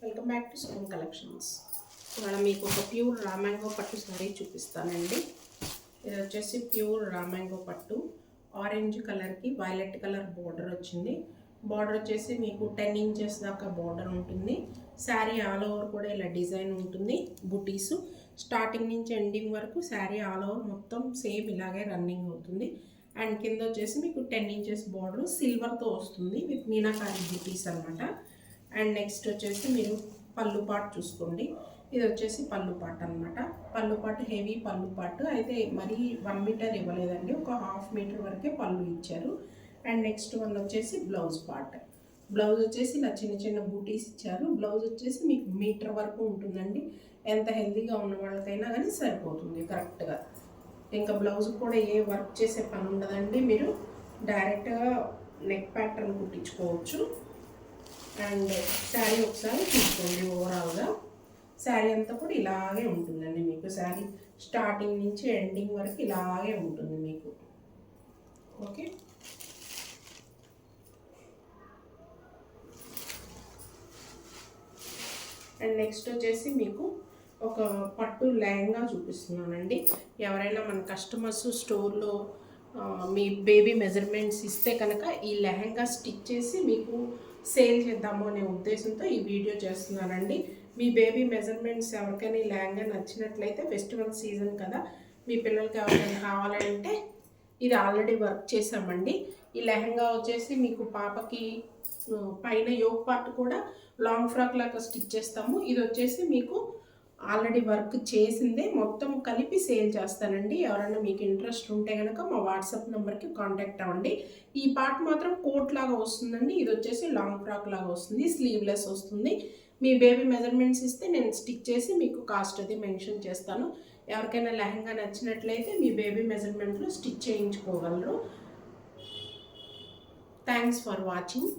Welcome back to stone collections. ఇవాళ మీకు ఒక ప్యూర్ రా మ్యాంగో పట్టు సారీ చూపిస్తానండి. ఇది వచ్చేసి ప్యూర్ రా మ్యాంగో పట్టు, ఆరెంజ్ కలర్కి వైలెట్ కలర్ బార్డర్ వచ్చింది. బార్డర్ వచ్చేసి మీకు 10 ఇంచెస్ దాకా బార్డర్ ఉంటుంది. శారీ ఆల్ ఓవర్ కూడా ఇలా డిజైన్ ఉంటుంది. బుటీసు స్టార్టింగ్ నుంచి ఎండింగ్ వరకు శారీ ఆల్ ఓవర్ మొత్తం సేమ్ ఇలాగే రన్నింగ్ అవుతుంది. అండ్ కింద వచ్చేసి మీకు 10 ఇంచెస్ బార్డర్ సిల్వర్తో వస్తుంది విత్ మీనాకారి బుటీస్ అనమాట. అండ్ నెక్స్ట్ వచ్చేసి మీరు పళ్ళు పాటు చూసుకోండి. ఇది వచ్చేసి పళ్ళు పాటు అనమాట. పళ్ళు పాటు హెవీ పళ్ళు పాటు అయితే మరీ 1 మీటర్ ఇవ్వలేదండి, ఒక 1/2 మీటర్ వరకే పళ్ళు ఇచ్చారు. అండ్ నెక్స్ట్ వన్ వచ్చేసి బ్లౌజ్ పార్ట్. బ్లౌజ్ వచ్చేసి ఇలా చిన్న చిన్న బూటీస్ ఇచ్చారు. బ్లౌజ్ వచ్చేసి మీకు మీటర్ వరకు ఉంటుందండి. ఎంత హెల్తీగా ఉన్న వాళ్ళకైనా కానీ సరిపోతుంది కరెక్ట్గా. ఇంకా బ్లౌజ్ కూడా ఏ వర్క్ చేసే పని ఉండదండి, మీరు డైరెక్ట్గా నెక్ ప్యాటర్న్ కుట్టించుకోవచ్చు. అండ్ శారీ ఒకసారి చూసుకోండి. ఓవరాల్గా శారీ అంతా కూడా ఇలాగే ఉంటుందండి. మీకు శారీ స్టార్టింగ్ నుంచి ఎండింగ్ వరకు ఇలాగే ఉంటుంది మీకు. ఓకే, అండ్ నెక్స్ట్ వచ్చేసి మీకు ఒక పట్టు లెహంగా చూపిస్తున్నానండి. ఎవరైనా మన కస్టమర్స్ స్టోర్లో మీ బేబీ మెజర్మెంట్స్ ఇస్తే కనుక ఈ లెహంగా స్టిచ్ చేసి మీకు సేల్ చేద్దాము అనే ఉద్దేశంతో ఈ వీడియో చేస్తున్నానండి. మీ బేబీ మెజర్మెంట్స్ ఎవరికైనా ఈ లెహంగా నచ్చినట్లయితే, ఫెస్టివల్ సీజన్ కదా, మీ పిల్లలకి ఎవరికైనా కావాలంటే ఇది ఆల్రెడీ వర్క్ చేసామండి. ఈ లెహంగా వచ్చేసి మీకు పాపకి పైన యోక్ పార్ట్ కూడా లాంగ్ ఫ్రాక్ లాగా స్టిచ్ చేస్తాము. ఇది వచ్చేసి మీకు ఆల్రెడీ వర్క్ చేసిందే, మొత్తం కలిపి సేల్ చేస్తానండి. ఎవరైనా మీకు ఇంట్రెస్ట్ ఉంటే కనుక మా వాట్సాప్ నెంబర్కి కాంటాక్ట్ అవ్వండి. ఈ పార్ట్ మాత్రం కోట్ లాగా వస్తుందండి. ఇది వచ్చేసి లాంగ్ ఫ్రాక్ లాగా వస్తుంది, స్లీవ్లెస్ వస్తుంది. మీ బేబీ మెజర్మెంట్స్ ఇస్తే నేను స్టిచ్ చేసి మీకు కాస్ట్ అది మెన్షన్ చేస్తాను. ఎవరికైనా లెహంగా నచ్చినట్లయితే మీ బేబీ మెజర్మెంట్లో స్టిచ్ చేయించుకోగలరు. Thanks for watching.